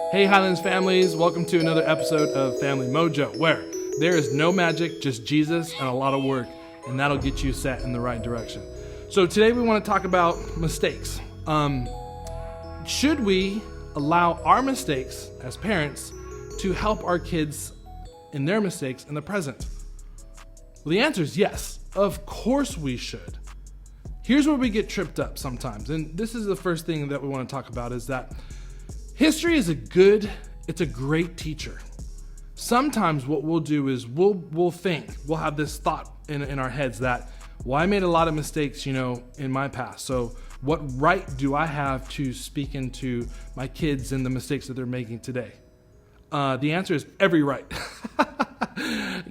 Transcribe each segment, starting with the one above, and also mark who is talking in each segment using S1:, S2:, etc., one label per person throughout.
S1: Hey Highlands families, welcome to another episode of Family Mojo, where there is no magic, just Jesus and a lot of work, and that'll get you set in the right direction. So today we want to talk about mistakes. Should we allow our mistakes as parents to help our kids in their mistakes in the present? Well, the answer is yes. Of course we should. Here's where we get tripped up sometimes, and this is the first thing that we want to talk about, is that history is it's a great teacher. Sometimes what we'll do is we'll have this thought in our heads that, well, I made a lot of mistakes, in my past. So what right do I have to speak into my kids and the mistakes that they're making today? The answer is every right.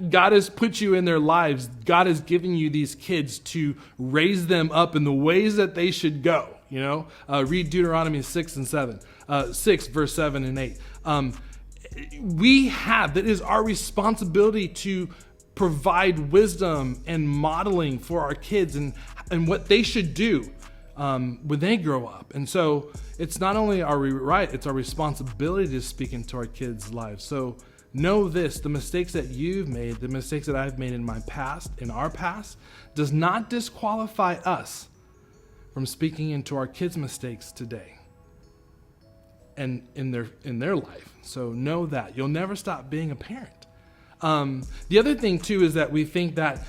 S1: God has put you in their lives. God has given you these kids to raise them up in the ways that they should go. Read Deuteronomy 6 verse 7 and 8. That is our responsibility to provide wisdom and modeling for our kids and what they should do when they grow up. And so it's not only our right, it's our responsibility to speak into our kids' lives. So know this: the mistakes that you've made, the mistakes that I've made in our past, does not disqualify us from speaking into our kids' mistakes today and in their life. So know that. You'll never stop being a parent. The other thing too is that we think that,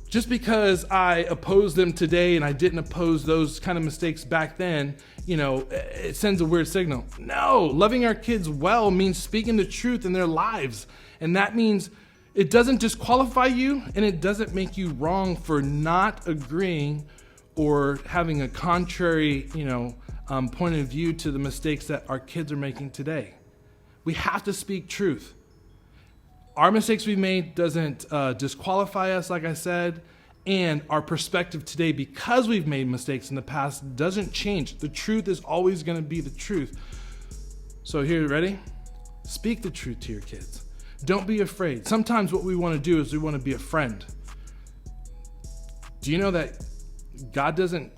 S1: just because I oppose them today and I didn't oppose those kind of mistakes back then, it sends a weird signal. No, loving our kids well means speaking the truth in their lives. And that means it doesn't disqualify you, and it doesn't make you wrong for not agreeing or having a contrary, point of view to the mistakes that our kids are making today. We have to speak truth. Our mistakes we've made doesn't disqualify us, like I said, and our perspective today, because we've made mistakes in the past, doesn't change. The truth is always going to be the truth. So here, ready? Speak the truth to your kids. Don't be afraid. Sometimes what we want to do is we want to be a friend. Do you know that God doesn't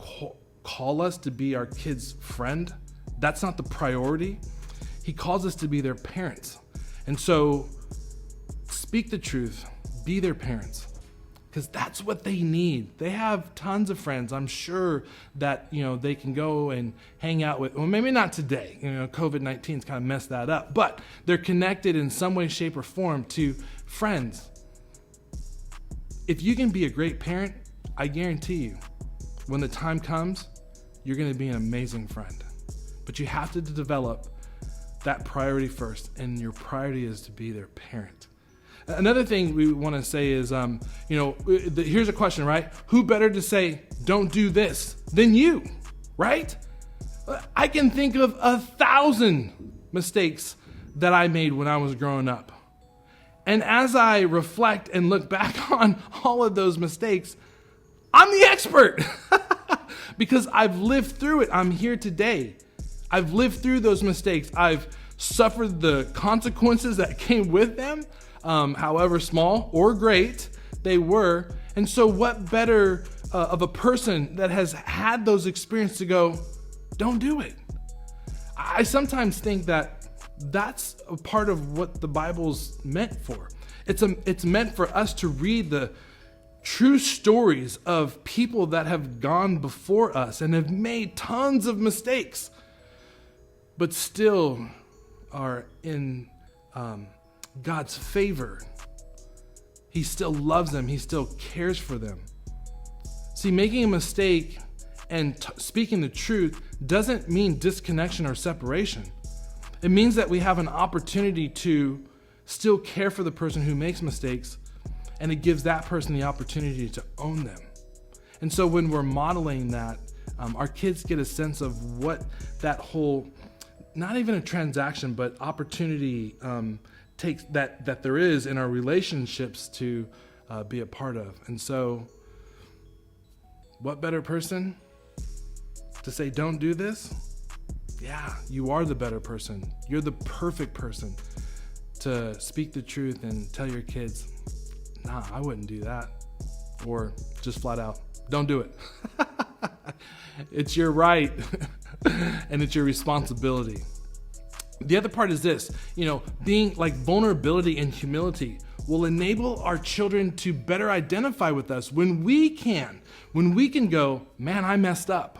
S1: call us to be our kids' friend? That's not the priority. He calls us to be their parents. And so speak the truth, be their parents, because that's what they need. They have tons of friends. I'm sure that, they can go and hang out with, well, maybe not today. COVID-19's kind of messed that up, but they're connected in some way, shape, or form to friends. If you can be a great parent, I guarantee you, when the time comes, you're going to be an amazing friend. But you have to develop that priority first, and your priority is to be their parent. Another thing we want to say is, here's a question, right? Who better to say, don't do this, than you, right? I can think of 1,000 mistakes that I made when I was growing up. And as I reflect and look back on all of those mistakes, I'm the expert because I've lived through it. I'm here today. I've lived through those mistakes. I've suffered the consequences that came with them, however small or great they were. And so what better of a person that has had those experiences to go, don't do it. I sometimes think that that's a part of what the Bible's meant for. It's meant for us to read the true stories of people that have gone before us and have made tons of mistakes, but still are in God's favor. He still loves them. He still cares for them. See, making a mistake and speaking the truth doesn't mean disconnection or separation. It means that we have an opportunity to still care for the person who makes mistakes, and it gives that person the opportunity to own them. And so when we're modeling that, our kids get a sense of what that whole, not even a transaction, but opportunity takes that there is in our relationships to be a part of. And so what better person to say, don't do this? Yeah, you are the better person. You're the perfect person to speak the truth and tell your kids, nah, I wouldn't do that. Or just flat out, don't do it. It's your right and it's your responsibility. The other part is this, being like vulnerability and humility will enable our children to better identify with us when we can go, man, I messed up,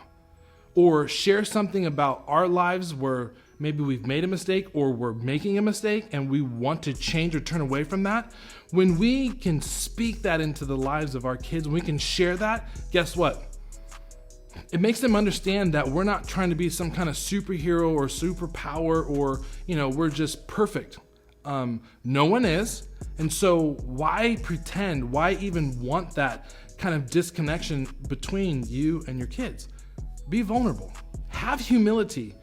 S1: or share something about our lives where maybe we've made a mistake or we're making a mistake and we want to change or turn away from that. When we can speak that into the lives of our kids, when we can share that, guess what? It makes them understand that we're not trying to be some kind of superhero or superpower or, we're just perfect. No one is. And so why pretend? Why even want that kind of disconnection between you and your kids? Be vulnerable. Have humility.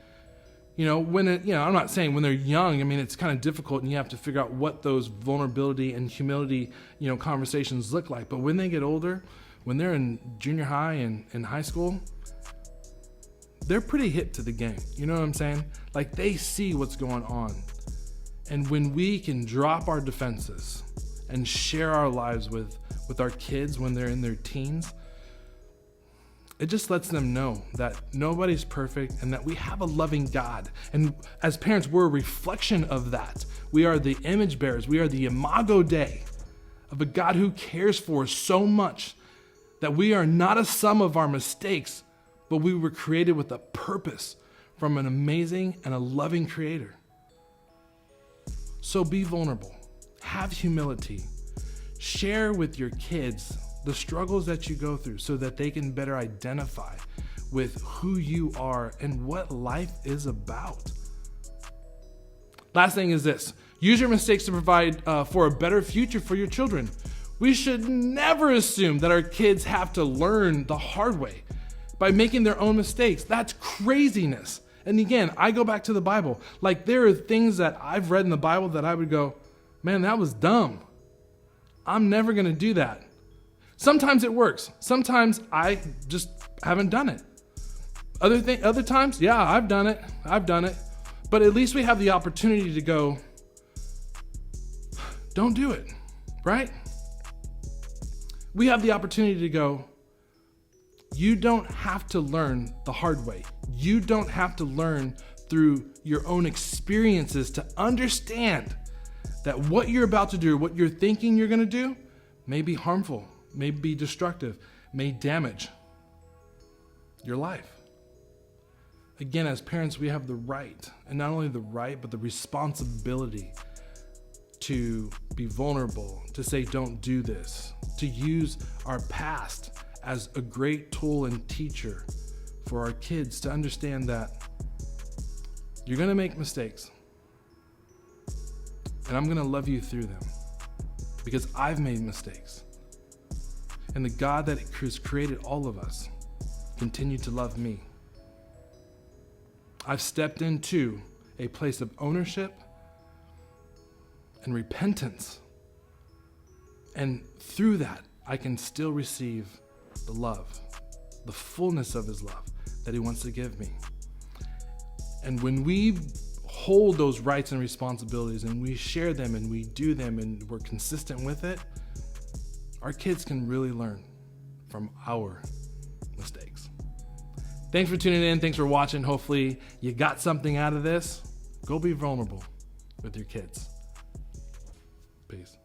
S1: I'm not saying when they're young, it's kind of difficult and you have to figure out what those vulnerability and humility, conversations look like. But when they get older, when they're in junior high and in high school, they're pretty hip to the game. You know what I'm saying? Like they see what's going on. And when we can drop our defenses and share our lives with our kids when they're in their teens, it just lets them know that nobody's perfect and that we have a loving God. And as parents, we're a reflection of that. We are the image bearers. We are the imago Dei of a God who cares for us so much that we are not a sum of our mistakes, but we were created with a purpose from an amazing and a loving Creator. So be vulnerable, have humility, share with your kids the struggles that you go through so that they can better identify with who you are and what life is about. Last thing is this: use your mistakes to provide for a better future for your children. We should never assume that our kids have to learn the hard way by making their own mistakes. That's craziness. And again, I go back to the Bible. Like there are things that I've read in the Bible that I would go, man, that was dumb. I'm never going to do that. Sometimes it works. Sometimes I just haven't done it. Other times, yeah, I've done it. But at least we have the opportunity to go, don't do it, right? We have the opportunity to go, you don't have to learn the hard way. You don't have to learn through your own experiences to understand that what you're about to do, what you're thinking you're going to do, may be harmful, may be destructive, may damage your life. Again, as parents, we have the right, and not only the right, but the responsibility to be vulnerable, to say, don't do this, to use our past as a great tool and teacher for our kids to understand that you're going to make mistakes, and I'm going to love you through them because I've made mistakes. And the God that has created all of us continued to love me. I've stepped into a place of ownership and repentance. And through that, I can still receive the love, the fullness of his love that he wants to give me. And when we hold those rights and responsibilities and we share them and we do them and we're consistent with it, our kids can really learn from our mistakes. Thanks for tuning in. Thanks for watching. Hopefully you got something out of this. Go be vulnerable with your kids. Peace.